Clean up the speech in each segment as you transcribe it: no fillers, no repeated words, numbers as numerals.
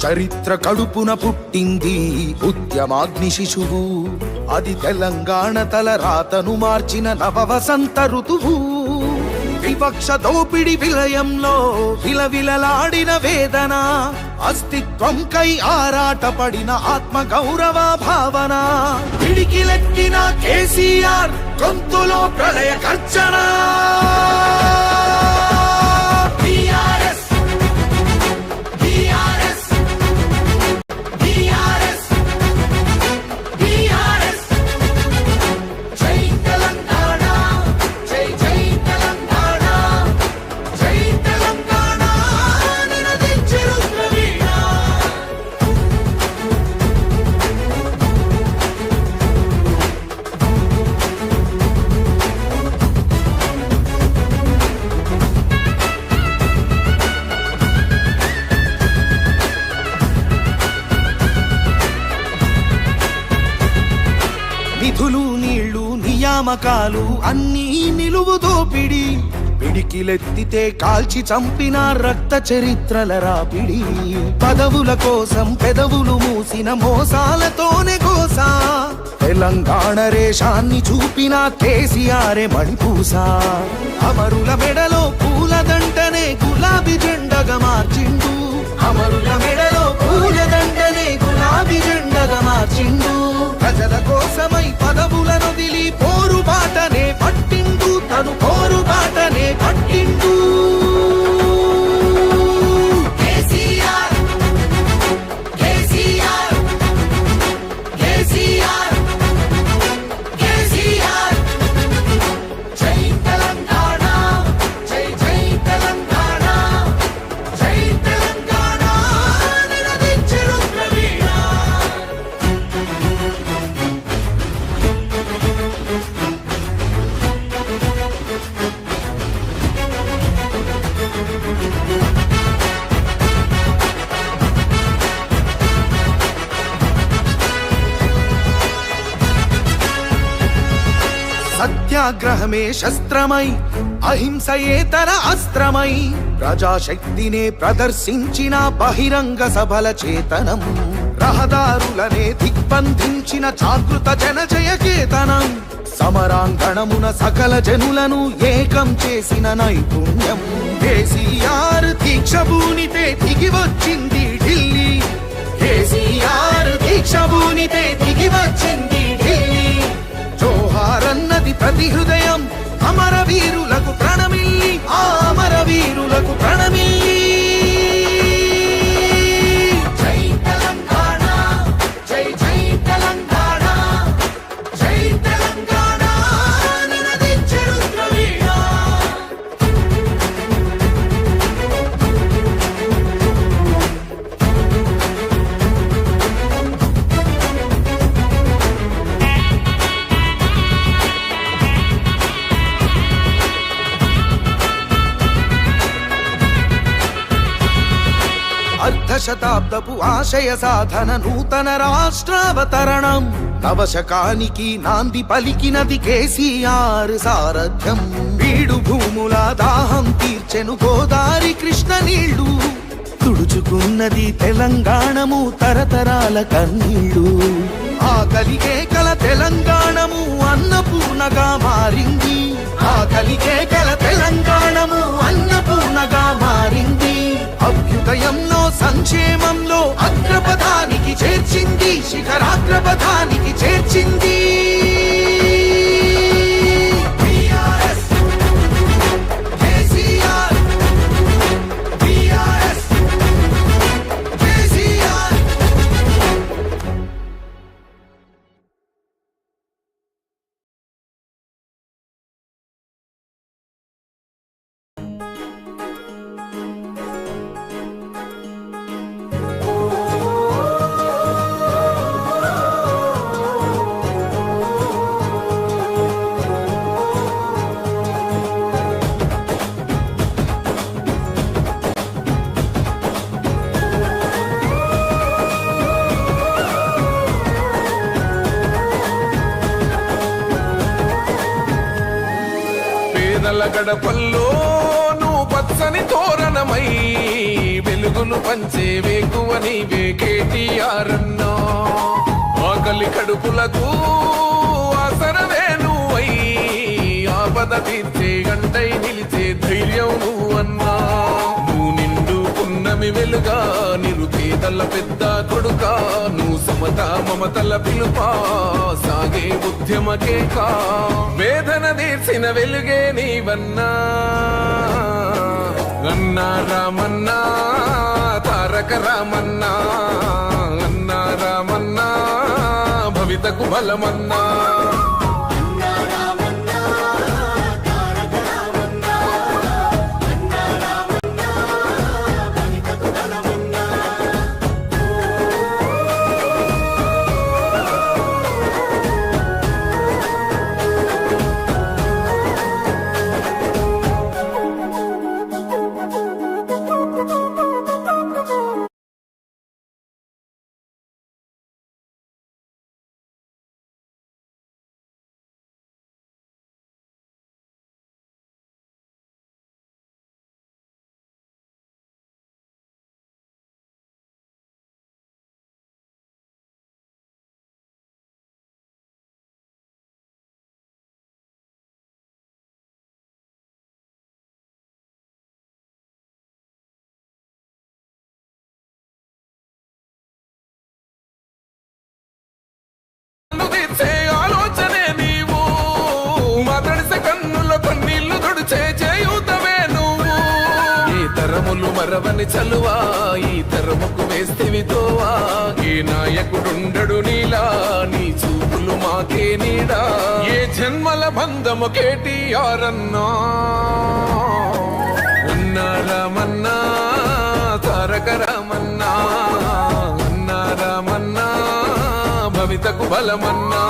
చరిత్ర కడుపున పుట్టింది ఉద్యమాగ్ని శిశువు. అది తెలంగాణ తల రాతను మార్చిన నవవసంత ఋతువు. వివక్ష దోపిడి విలయంలో విలవిలలాడిన వేదన, అస్తిత్వంకై ఆరాటపడిన ఆత్మ గౌరవ భావన. పిడికిలెత్తిన కేసీఆర్ గొంతులో ప్రళయ గర్జన. నిధులు నీళ్లు నియామకాలు అన్నీ నిలువు దోపిడి. పిడికిలెత్తితే కాల్చి చంపిన రక్త చరిత్రల రాపిడి. పదవుల కోసం పెదవులు మూసిన మోసాలతోనే గోసా. తెలంగాణ రేషాన్ని చూపిన కేసీఆరే మణిపూసా. అమరుల మెడలో పూలదండనే గులాబీ జెండగా మార్చిండు. అమరుల మెడలో పూలదండనే గులాబీ జెండగా మార్చిండు. ప్రజల కోసమై పదవులను వదిలి పోరుబాటనే పట్టిండు. తను పోరుబాటనే పట్టిండు. కేసీఆర్ కేసీఆర్ కేసీఆర్ కేసీఆర్. జై తెలంగాణ జై జై తెలంగాణ జై తెలంగాణ నినదించే రుద్రవీణ. సత్యాగ్రహమే శస్త్రమై అహింసయేతర అస్త్రమై ప్రజాశక్తినే ప్రదర్శించిన బహిరంగ సభల చేతనం. రహదారులనే దిగ్బంధించిన జాగృత జనజయ కేతనం. సమరాంగణమున సకల జనులను ఏకం చేసిన నైపుణ్యం. కేసీఆర్ దీక్ష భూనితే దిగి వచ్చింది ఢిల్లీ. కేసీఆర్ దీక్ష భూనితే దిగి వచ్చింది ఢిల్లీ. జోహారన్నది ప్రతి హృదయం అమరవీరులకు ప్రణమిల్లి. ఆ అమరవీరులకు ప్రణమిల్లి. జై తెలంగాణ జై జై తెలంగాణ జై తెలంగాణ నినదించే రుద్రవీణ. అర్ధశతాబ్దపు ఆశయ సాధన నూతన రాష్ట్రావతరణం. నవశకానికి నాంది పలికినది కేసీఆర్ సారథ్యం. బీడు భూముల దాహం తీర్చెను గోదారి కృష్ణ నీళ్లు. తుడుచుకున్నది తెలంగాణము తరతరాల కన్నీళ్లు. ఆకలికే కల తెలంగాణము అన్నపూర్ణగా మారింది. ఆకలికే కల తెలంగాణము అన్నపూర్ణగా మారింది. అభ్యుదయంలో సంక్షేమంలో అగ్రపథానికి చేర్చింది. శిఖరాగ్రపథానికి చేర్చింది. దీవెనల గడపల్లో నువ్వు పచ్చని తోరణమై వెలుగును పంచే వేకువ నీవే కేటీఆర్ అన్నా ఆకలి కడుపులకు ఆసరవే నువ్వై ఆపద తీర్చే గంటై నిలిచే ధైర్యం నువ్వన్నా నువ్వు నిండుకున్నమి వెలుగా నిరుపేదల పెద్ద కొడుకా నువ్వు సమత మమతల పిలుపా సాగే ఉద్యమకే కా వేదన తీర్చిన వెలుగే నీవన్నా అన్నా రామన్నా తారక రామన్నా అన్నా రామన్నా భవితకు బలమన్నా ఆలోచనే నీవు మాట్లాడిసే కన్నులో కన్నీళ్లు తుడిచే చేయుతవే నువ్వు ఈ తరములు మరవని చలువా ఈ తరముకు వేస్తేవి తోవా ఏ నాయకుడుండడు నీలా నీ చూపులు మాకే నీడా ఏ జన్మల బంధము కేటీఆర్ అన్నా అన్నా రామన్నా తారక రామన్నా అన్నా రామన్నా భవితకు బలమన్నా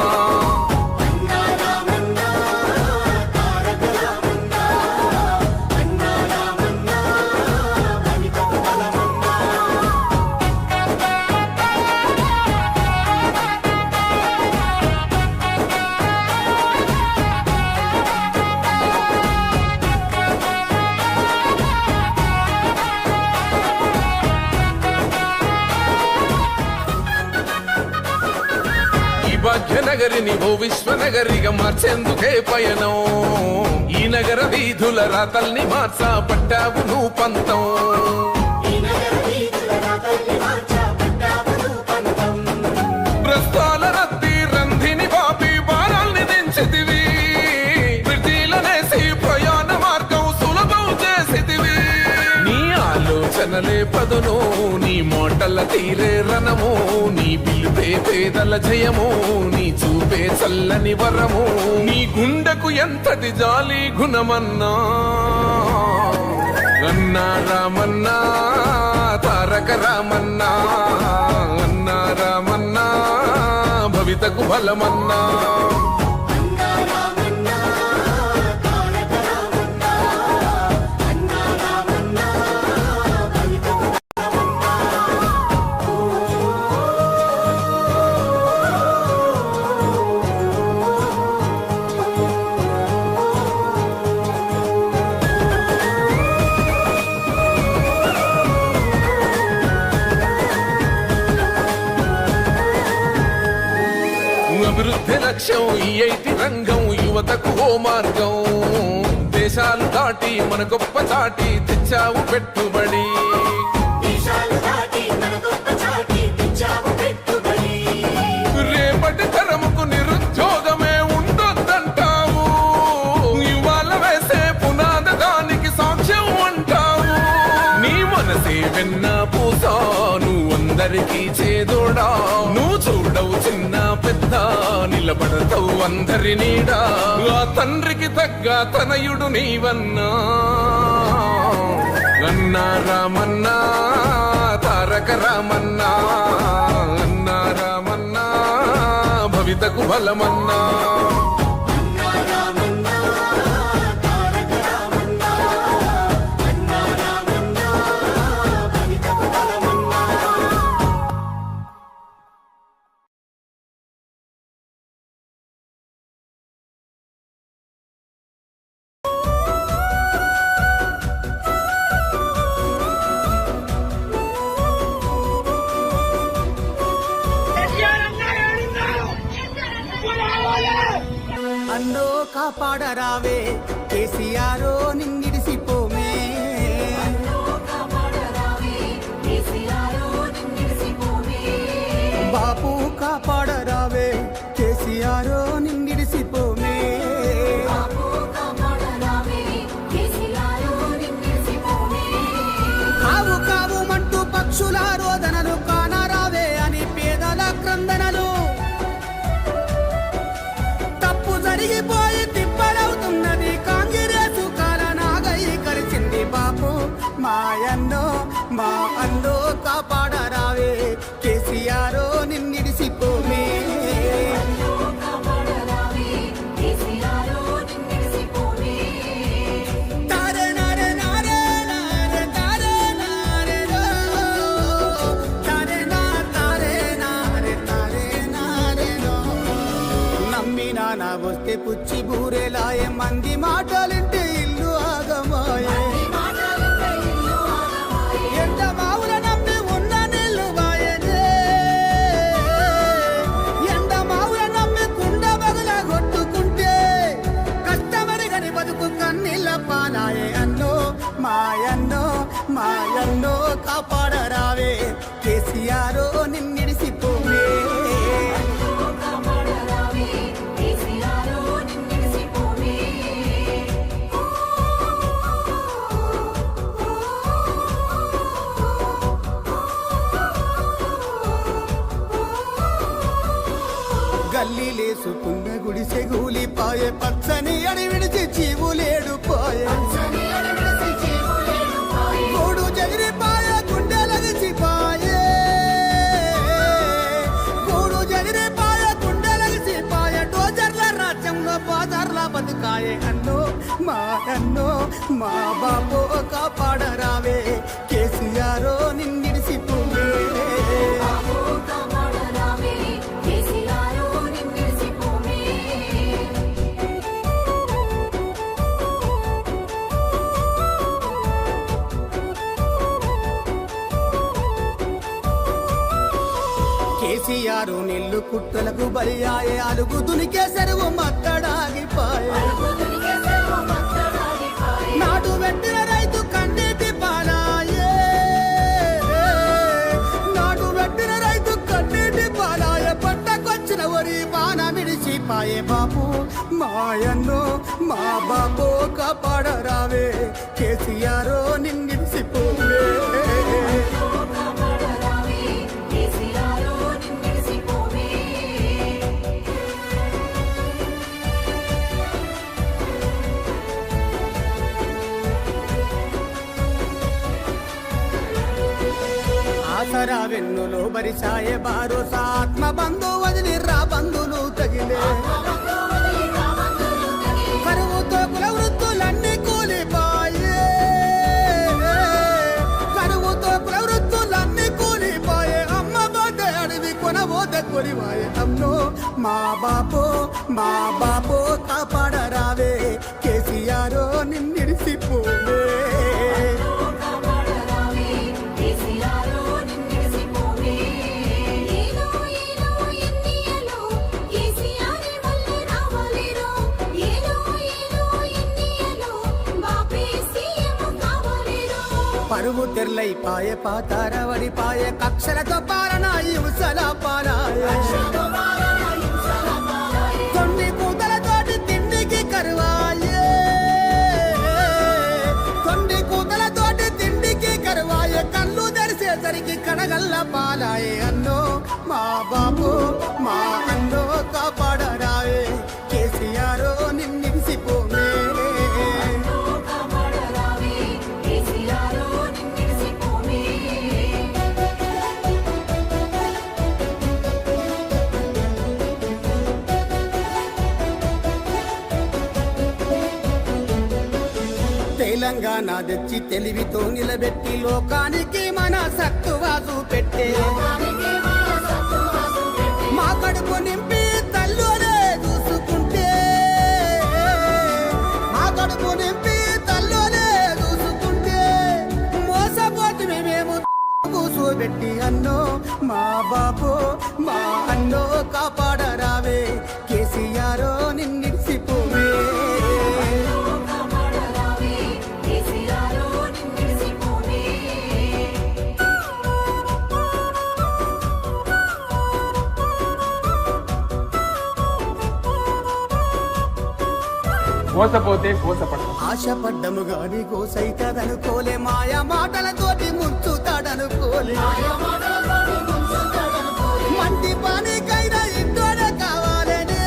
భాగ్యనగరిని ఓ విశ్వనగరిగా మార్చేందుకే పయనం ఈ నగర వీధుల రాతల్ని మార్చా పట్టావు నువ్వు పంతం ప్రస్తాల రద్దీ రంధిని బాపి భారాల్ని దించితివి బ్రిడ్జీలనేసి ప్రయాణ మార్గం సులభం చేసితివి నీ ఆలోచనలే పదును నీ మోటల తీరే రణము నీ పిలుపే పేదల జయము నీ చూపే చల్లని వరము నీ గుండెకు ఎంతటి జాలి గుణమన్నా అన్నా రామన్నా తారక రామన్నా అన్నా రామన్నా భవితకు బలమన్నా అభివృద్ధి లక్ష్యం ఈ ఐటి రంగం యువతకు ఓ మార్గం దేశాలు దాటి మన గొప్ప చాటి తెచ్చావు పెట్టుబడి రేపటి తరముకు నిరుద్యోగమే ఉండొద్దంటావు ఇవాళ వేసే పునాద దానికి సాక్ష్యం అంటావు నీ మనసే వెన్న పూసా నువ్వు అందరికీ చేదోడా నువ్వు చూడవు చిన్న పెద్ద నిలబడతావు అందరి నీడా ఆ తండ్రికి తగ్గ తనయుడు నీవన్నా అన్నా రామన్నా తారక రామన్నా అన్నా రామన్నా భవితకు బలమన్నా కాపాడరావే కేసీఆర్ నిన్నిడిసిపోమే బాపు కాపాడరావే కేసీఆర్ నిన్నిడిసిపోమే కావు కావు మంటూ పక్షుల రోదనలు కానరావే అని పేదల క్రందనలు తప్పు జరిగిపోయి తిప్పలవుతున్నది కాంగ్రెసు కాల నాగై కలిసింది బాపు మాయన్నో మా అందో కాపాడరావే కేసీఆర్ నిన్నిడిసిపోమే నా వస్తే పుచ్చి బూరెలాయే మంది మాటలింటే ఇల్లు ఆగమాయే ఎంత మావుల నమ్మి ఉన్న నీళ్ళు వాయనే ఎంత మావుల నమ్మి కుండ బగుల కొట్టుకుంటే కష్టమని గని బతుకు కన్నీళ్ళ పాలాయే అన్నో మాయన్నో కాపాడరావే కేసీఆర్ నిన్నిడిసిపోమే గల్లి లేసుకున్న గుడిసె గూలిపాయే పచ్చని అడి విడిచి జీవులేడు పాయే గోడు జగిరిపాయ గుండెలగిసిపాయే గోడు జగిరిపాయ గుండెలగిసిపాయ డోజర్ల రాజ్యంలో బాజర్ల బతుకాయే అన్నో మా బాబో కాపాడరావే కేసీఆర్ నిన్నిడిసిపోమే కేసీఆర్ నీళ్లు కుట్టలకు బలియాయే అలుగు దునికే సెరువు మత్తడాగిపాయే నాటు పెట్టిన రైతు కన్నీటి పాలాయే నాటు పెట్టిన రైతు కన్నీటి పాలాయే పంటకొచ్చిన వరి బాణ మిడిచిపాయే బాపు మాయన్నో మా బాబో కాపాడరావే కేసీఆర్ నిన్నిడిసిపోవే ఆసరా వెన్నులో బరిసాయే బారోసా ఆత్మ బంధు వదిలిర్రా బంధులు తగిలే కరువుతో కుల వృత్తులన్నీ కూలిపాయే కరువుతో కుల వృత్తులన్నీ కూలిపాయే అమ్మ బోతే అడవి కొనబోతే కొలివాయే అమ్మో మా బాపో కాపాడరావే కేసీఆర్ నిన్నిడిసిపోవే పరువు తెర్లైపాయే పాతారవడిపాయే కక్షలతో పాలన హింసల పాలాయే కొన్ని కూతలతోటి తిండికి కరువాయే కొన్ని కూతలతోటి తిండికి కరువాయే కళ్ళు తెరిసేసరికి కడగల్ల పాలాయే అన్నో మా బాబు మా అన్నో కాపాడరావే కేసీఆర్ నిన్నిడిసిపోమే తెలంగాణ తెచ్చి తెలివితో నిలబెట్టి లోకానికి మన సత్తువా చూపెట్టే మా కడుపు నింపి తల్లునే చూసుకుంటే మా కడుపు నింపి తల్లునే చూసుకుంటే మోసపోతే మేము కూసోబెట్టి అన్నో మా బాబు మా అన్నో కాపాడరావే కేసీఆర్ నిన్నిడిసిపోవే కోసపోతే కోసపడతాం. ఆశపడ్డము గాని గోసైతదనుకోలే మాయా మాటలతోటి ముంచుతాడనుకోలే మంటి పానికైనా ఇంటోనే కావాలనే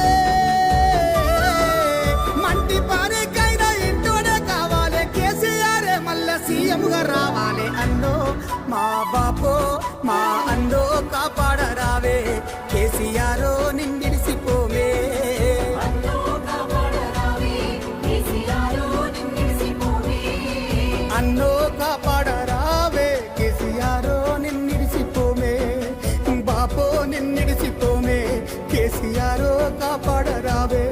మంటి పానికైనా ఇంటోనే కావాలి కేసీఆర్ మళ్ళా సీఎం గా రావాలి అన్నో మా బాపో మా అన్నో కాపాడరావే కేసీఆర్ నిండిసిపోమే అన్నో కాపాడరావే కేసీఆర్ నిన్నిడిసిపోమే బాపో నిన్నిడిసిపోమే కేసీఆర్ కాపాడరావే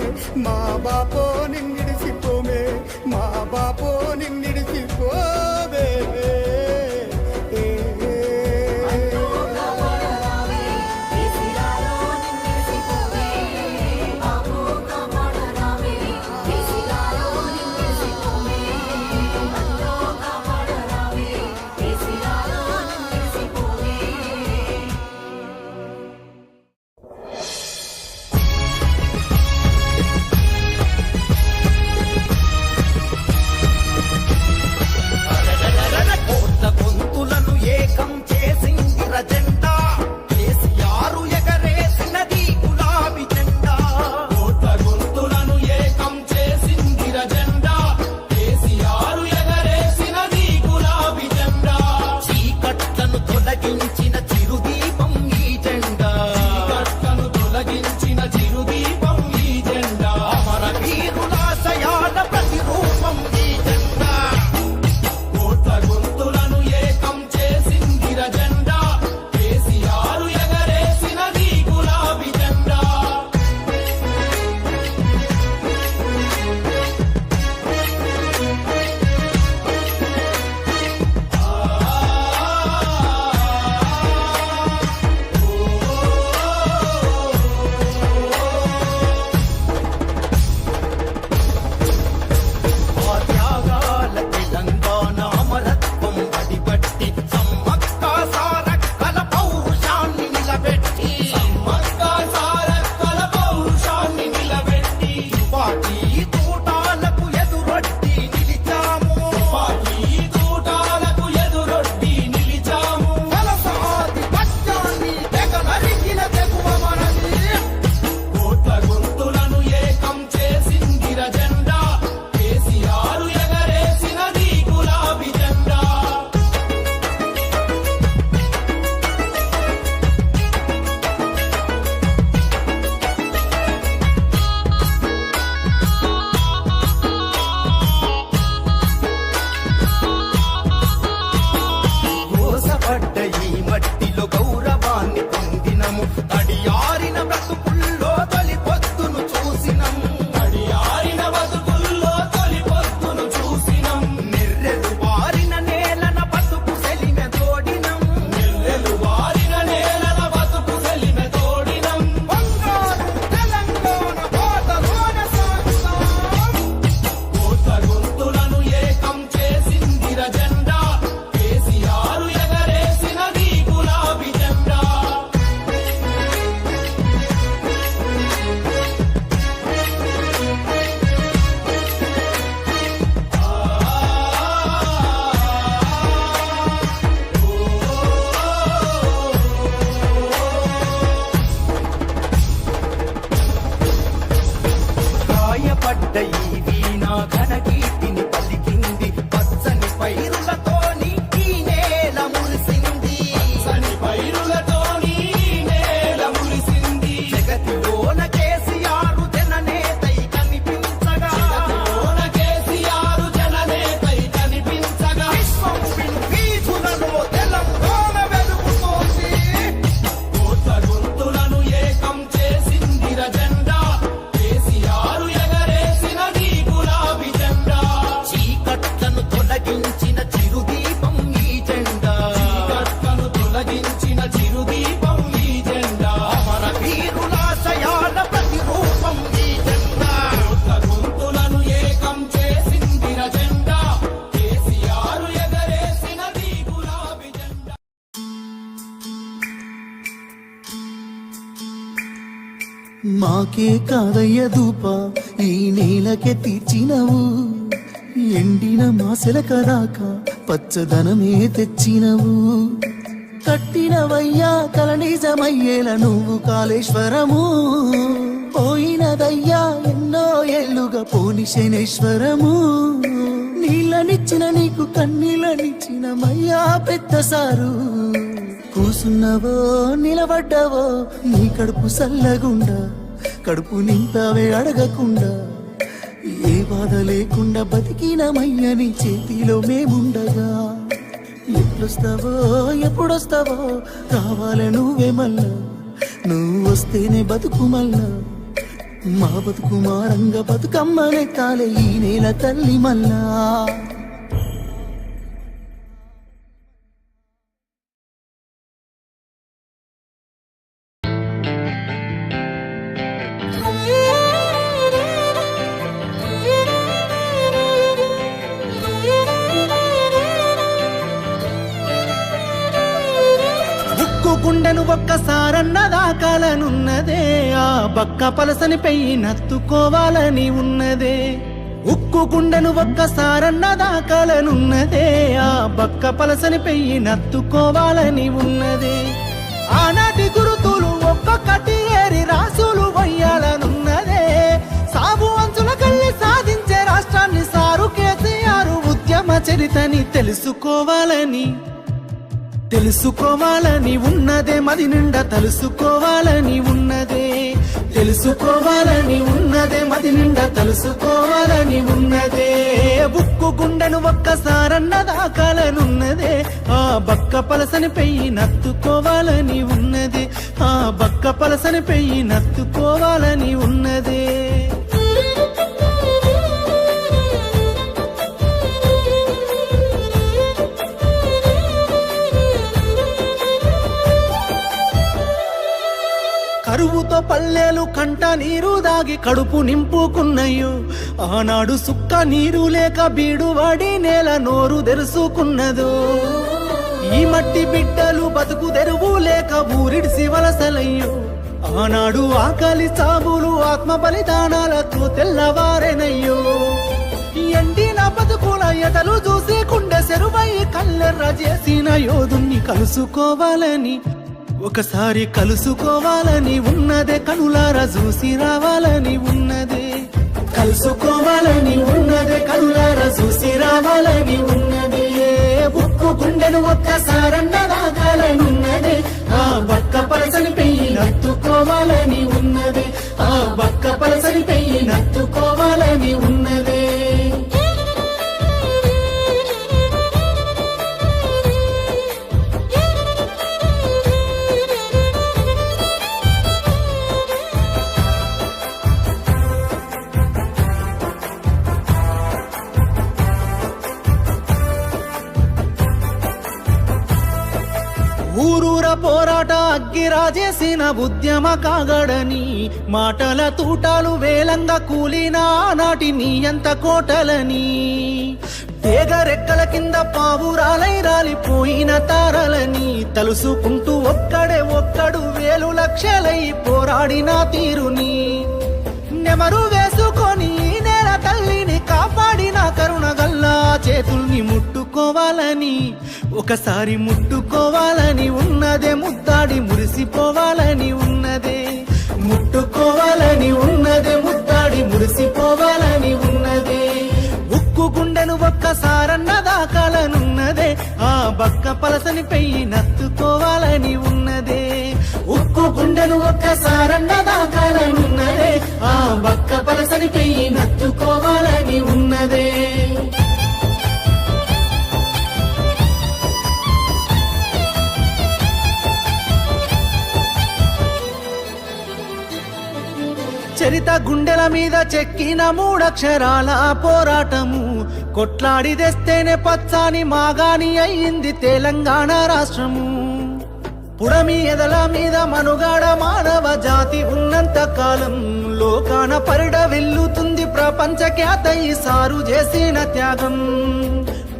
మా బాపో నిన్నిడిసిపోమే మా బాపో నిన్నిడిసిపోవే మాకే కాదయ్య దూప ఈ నేలకే తీర్చినవు ఎండిన మాసెల కదాక పచ్చదనమే తెచ్చినవు కట్టినవయ్యా కల నిజమయ్యేల నువ్వు కాళేశ్వరము పోయినదయ్యా ఎన్నో ఏళ్ళుగా పోని శనేశ్వరము నీళ్ళనిచ్చిన నీకు కన్నీళ్ళనిచ్చిన మయ్యా పెద్ద సారు కూసున్నవో నిలబడ్డావో నీ కడుపు సల్లగుండా కడుపు నింపావే అడగకుండా ఏ బాధ లేకుండా బతికినమయ్య నీ చేతిలో మేముండగా ఎప్పుడొస్తావో ఎప్పుడొస్తావో రావాలే నువ్వే మళ్ళా నువ్వు వస్తేనే బతుకు మళ్ళా మా బతుకు మారంగా బతుకమ్మనే తాలే ఈ నేల తల్లి మళ్ళా గుండెను ఒక్కసారన్న దాకాలనున్నదే ఆ బక్క పలసని పెయ్యి నత్తుకోవాలని ఉన్నదే ఉక్కు గుండెను ఒక్కసారన్న దాకాలనున్నదే ఆ బక్క పలసని పెయ్యి నత్తుకోవాలని ఉన్నదే ఆనాటి గురుతులు ఒక్కొక్కటి ఏరి రాసులు వయ్యాలనున్నదే సాగు అంచుల కళ్ళి సాధించే రాష్ట్రాన్ని సారు కేసీఆర్ ఉద్యమ చరితని తెలుసుకోవాలని ఉన్నదే మది నిండా తెలుసుకోవాలని ఉన్నదే మది నిండా తెలుసుకోవాలని ఉన్నదే బుక్కు గుండెను ఒక్కసారన్న దాకాలనున్నదే ఆ బక్క పలసని పెయ్యి నత్తుకోవాలని ఉన్నదే ఆ బక్క పలసని పెయ్యి నత్తుకోవాలని ఉన్నదే కరువుతో పల్లెలు కంట నీరు దాగి కడుపు నింపుకున్నయ్యో ఆనాడు సుక్క నీరు లేక బీడువాడి నేల నోరు తెరుసుకున్నదో ఈ మట్టి బిడ్డలు బతుకు తెరువు లేక ఊరిడిసి వలసలయ్యో ఆనాడు ఆకలి సాబులు ఆత్మ బలిదానాలతో తెల్లవారెనయ్యో ఎండిన బతుకుల ఎదలు చూసి కుండె సెరువై కల్లెర్ర చేసిన యోధుణ్ణి కలుసుకోవాలని ఒకసారి కలుసుకోవాలని ఉన్నదే కనులారా చూసి రావాలని ఉన్నదే కలుసుకోవాలని ఉన్నదే కనులారా చూసి రావాలని ఉన్నదే ఉక్కు గుండెను ఒక్కసారన్న దాగాలని ఉన్నదే ఆ బక్క పలసని పెయ్యి నత్తుకోవాలని ఉన్నదే ఆ బక్క పలసని పెయ్యి నత్తుకోవాలని ఉన్నదే ఊరూర పోరాట అగ్గిరాజేసిన ఉద్యమ కాగడని మాటల తూటాలు వేలంగా కూలిన నాటి నీ ఎంత కోటలని తేగరెక్కల కింద పావురాలై రాలిపోయిన తారలని తలుసుకుంటూ ఒక్కడు వేలు లక్షలై పోరాడిన తీరుని నెమరు వేసుకొని నేల తల్లిని కాపాడిన కరుణగల్లా చేతుల్ని ముట్టుకోవాలని ఒకసారి ముట్టుకోవాలని ఉన్నదే ముద్దాడి మురిసిపోవాలని ఉన్నదే ముట్టుకోవాలని ఉన్నదే ముద్దాడి మురిసిపోవాలని ఉన్నదే ఉక్కు గుండెను ఒక్కసారన్న దాకాలనున్నదే ఆ బక్క పలసని పెయ్యి నత్తుకోవాలని ఉన్నదే ఉక్కు గుండెను ఒక్కసారన్న దాకాలనున్నదే ఆ బక్క పలసని పెయ్యి నత్తుకోవాలని ఉన్నదే చరిత గుండెల మీద చెక్కిన మూడక్షరాల పోరాటము కొట్లాడి తెస్తేనే పచ్చాని మాగాని అయ్యింది తెలంగాణ రాష్ట్రము పుడమి ఎదల మీద మనుగాడ మానవ జాతి ఉన్నంత కాలం లోకాన పరిడ వెల్లుతుంది ప్రపంచ ఖ్యాత ఈ సారు చేసిన త్యాగం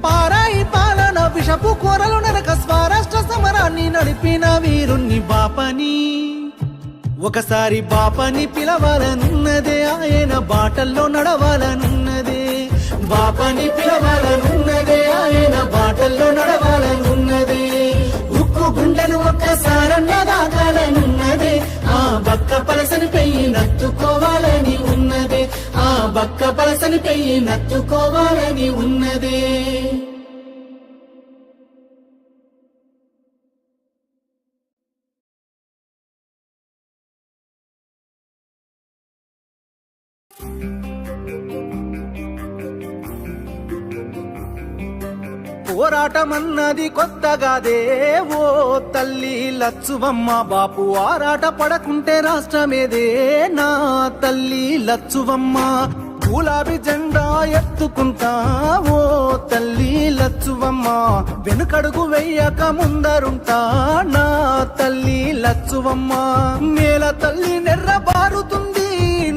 పారాయి పాలన విషపు కూరలు నరక స్వరాష్ట్ర సమరాన్ని నడిపిన వీరుణ్ణి బాపని ఒకసారి బాపని పిలవాలనున్నదే, ఆయన బాటల్లో నడవాలనున్నదే. బాపని పిలవాలనున్నదే, ఆయన బాటల్లో నడవాలనున్నదే. ఉక్కు గుండెను ఒక్కసారన్న దాకాలనున్నదే. ఆ బక్క పలసని పెయ్యి నత్తుకోవాలని ఉన్నదే. ఆ బక్క పలసని పెయ్యి నత్తుకోవాలని ఉన్నదే. పోరాటమన్నది కొత్తగాదే ఓ తల్లి లచ్చువమ్మ. బాపు ఆరాట పడకుంటే రాష్ట్రమేదే నా తల్లి లచ్చువమ్మ. గులాబీ జెండా ఎత్తుకుంటా ఓ తల్లి లచ్చువమ్మ. వెనుకడుగు వెయ్యక ముందరుంటా నా తల్లి లచ్చువమ్మ. నేల తల్లి నెర్ర బారుతుంది,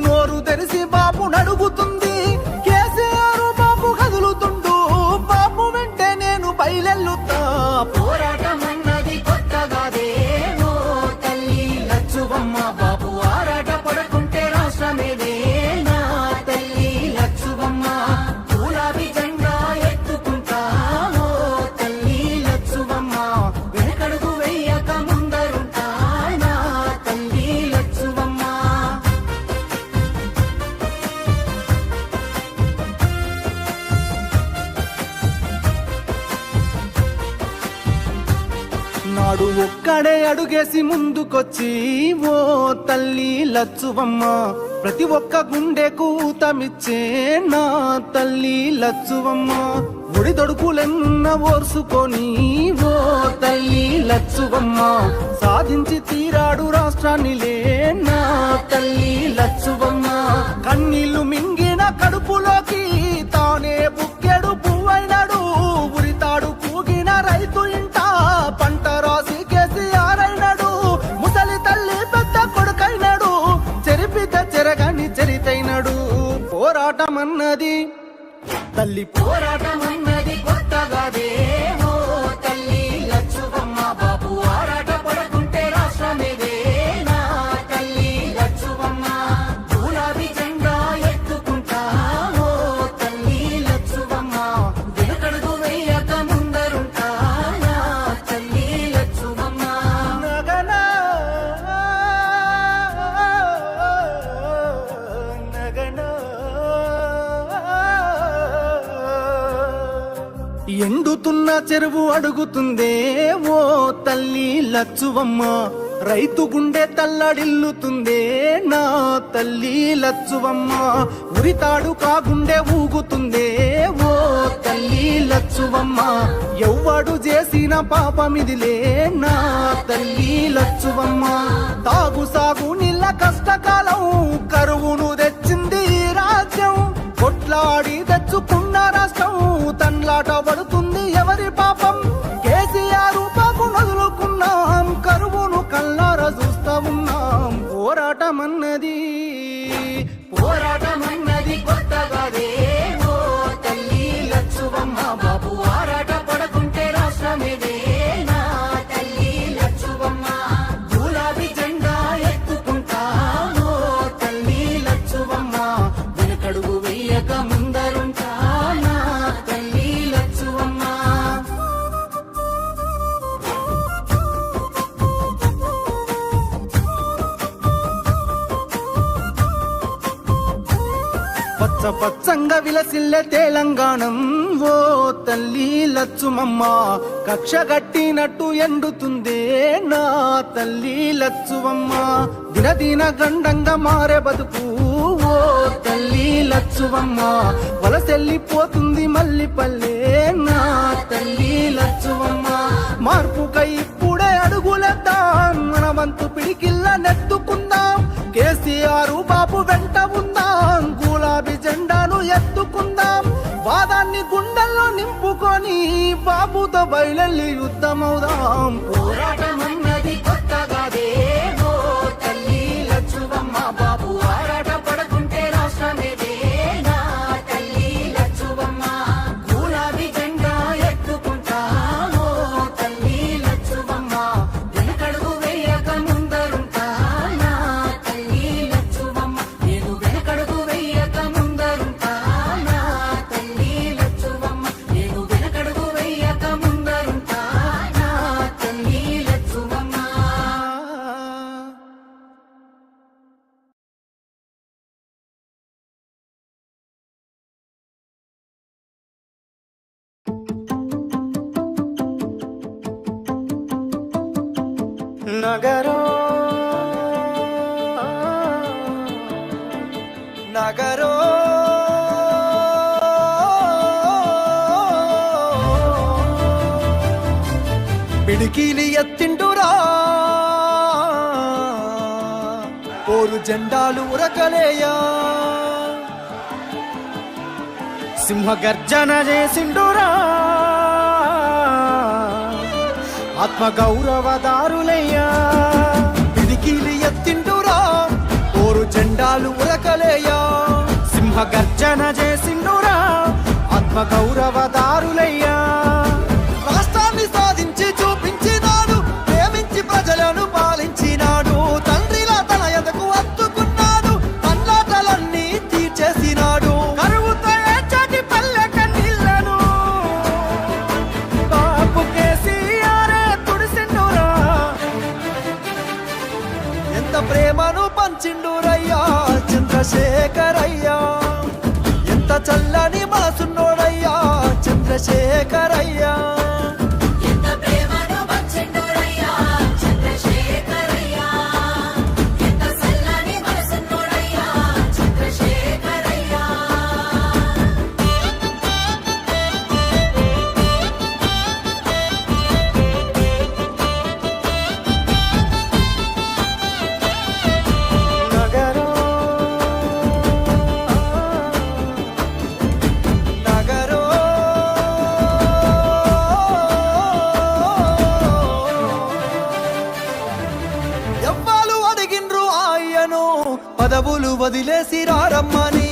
నోరు తెరిసి బాపు నడుగుతుంది. కేసీఆర్ బాపు కదులుతుండు, బాపు వెంటే నేను బయలెల్లుతా. పోరాటమన్నది కొత్తగాదే ఓ తల్లి లచ్చువమ్మ. బాపు ఆరాట పడకుంటే రాష్ట్రమేదే నా తల్లి లచ్చువమ్మ. గులాబీ జెండా ఎత్తుకుంటా ఓ తల్లి లచ్చువమ్మ. వెనకడుగు వెయ్యక ముందరుంటా నా తల్లి లచ్చువమ్మ. నాడు ఒక్కడే అడుగేసి ముందుకొచ్చి ఓ తల్లి లచ్చువమ్మ. ప్రతి ఒక్క గుండెకు ఊతమిచ్చే నా తల్లి లచ్చువమ్మ. ఒడి దొడుకులెన్న ఓర్సుకొని ఓ తల్లి లచ్చువమ్మ. సాధించి తీరాడు రాష్ట్రాన్నిలే నా తల్లి లచ్చువమ్మ. కన్నీళ్లు మింగిన కడుపులోకి తానే బుక్కెడు పువ్వైనాడు. ఉరితాడు కూగిన రైతు ఇంట పంట రాసి కేసీఆర్ అయినాడు. ముసలి తల్లి పెద్ద కొడుకైనాడు, చెరిపిత చెరగని చరితైనాడు. పోరాటమన్నది తల్లి పోరాటమన్నది కొత్తగాదే ఓ తల్లి లచ్చువమ్మ. బాపు ఆరాట పడకుంటే రాష్ట్రమేదే నా తల్లి లచ్చువమ్మ. గులాబీ జెండా ఎత్తుకుంటా ఓ తల్లి లచ్చువమ్మ. వెనుకడుగు వెయ్యక ముందరుంటా నా తల్లి లచ్చువమ్మ. నగనా నగనా ఎండుతున్న చెరువు అడుగుతుందే ఓ తల్లి లచ్చువమ్మ. రైతు గుండె తల్లడిల్లుతుందే నా తల్లి లచ్చువమ్మ. ఉరితాడు కాగుండె ఊగుతుందే ఓ తల్లి లచ్చువమ్మ. ఎవ్వడు చేసిన పాపమిదిలే నా తల్లి లచ్చువమ్మ. తాగు సాగు నీళ్ళ కష్టకాలం కరువును తెచ్చింది ఈ రాజ్యం. కొట్లాడి తెచ్చుకున్న రాష్ట్రం తన్లాట పడుతుంది ఎవరి పాపం. కేసీఆర్ పాపు నదులుకున్నాం, కరువును కల్లార చూస్తా ఉన్నాం. పోరాటమన్నది పోరాటమన్నది కొత్తగాదే ఓ తల్లి లచ్చువమ్మ. బాపు ఆరాట పడకుంటే రాష్ట్రమేదే నా తల్లి లచ్చువమ్మ. గులాబీ జెండా ఎత్తుకుంటా ఓ తల్లి లచ్చువమ్మ. వెనుకడుగు వెయ్యక ముందరుంటా నా తల్లి లచ్చువమ్మ. పచ్చ పచ్చంగా విలసిల్లే తెలంగాణం ఓ తల్లి లచ్చుమమ్మ. కక్ష గట్టినట్టు ఎండుతుందే నా తల్లి లచ్చువమ్మ. దినదిన గండంగా మారే బతుకు ఓ తల్లి లచ్చువమ్మ. వలసెల్లిపోతుంది మల్లిపల్లె నా తల్లి లచ్చువమ్మ. మార్పుకై ఇప్పుడే అడుగులేద్దాం, మన వంతు పిడికిల్ల నెత్తుకుందాం. కేసీఆర్ బాపు వెంట ఉందాం, గులాబీ జెండాను ఎత్తుకుందాం. వాదాన్ని గుండెల్లో నింపుకొని బాబుతో బయలెల్లి యుద్ధమవుదాం. పోరాటమన్నది కొత్తగాదే ఓ తల్లి లచ్చువమ్మ. బాబు ఆరాట పడకుంటే రాష్ట్రమేదే నా తల్లి లచ్చువమ్మ. గులాబీ జెండా ఎత్తుకుంటా ఓ తల్లి లచ్చువమ్మ. వెనుకడుగు వేయక ముందరుంటా నా నగరో నగరో పిడికిలి ఎత్తిండురా ఓరు జెండాలు ఉరకలేయా సింహ గర్జన చేసిండురా ఆత్మ గౌరవదారులయ్యా పిడికిలి ఎత్తిండురా ఓరు జెండాలు ఉరకలేయా సింహ గర్జన చేసిండురా ఆత్మ గౌరవదారులయ్యా రాష్ట్రాన్ని సాధించి చూపించినాడు ప్రేమించి ప్రజలను పాలించినాడు తండ్రిలా తన ఎదకు అత్తుకున్నాడు తన్లాటలన్నీ తీర్చేసినాడు కరువుతో ఏడ్చటి పల్లె కన్నీళ్లను బాపు కేసీఆరే తుడిసిండురా ఎంత ప్రేమను పంచిండురయ్యా చంద్రశేఖరయ్యా ఎంత చల్లని మనసున్నోడయ్యా చంద్రశేఖరయ్యా ఎంత ప్రేమను పంచెండురయ్యా చంద్రశేఖరయ్యా ఎంత సల్లని మనసున్నోడయ్యా చంద్రశేఖరయ్యా నగరో నగరో ఎవ్వాలు అడిగిండ్రు ఆయను పదవులు వదిలేసి రారమ్మని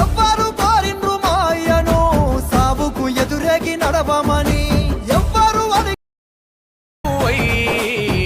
ఎవ్వరు కోరిండ్రు మాయను సావుకు ఎదురేగి నడవమని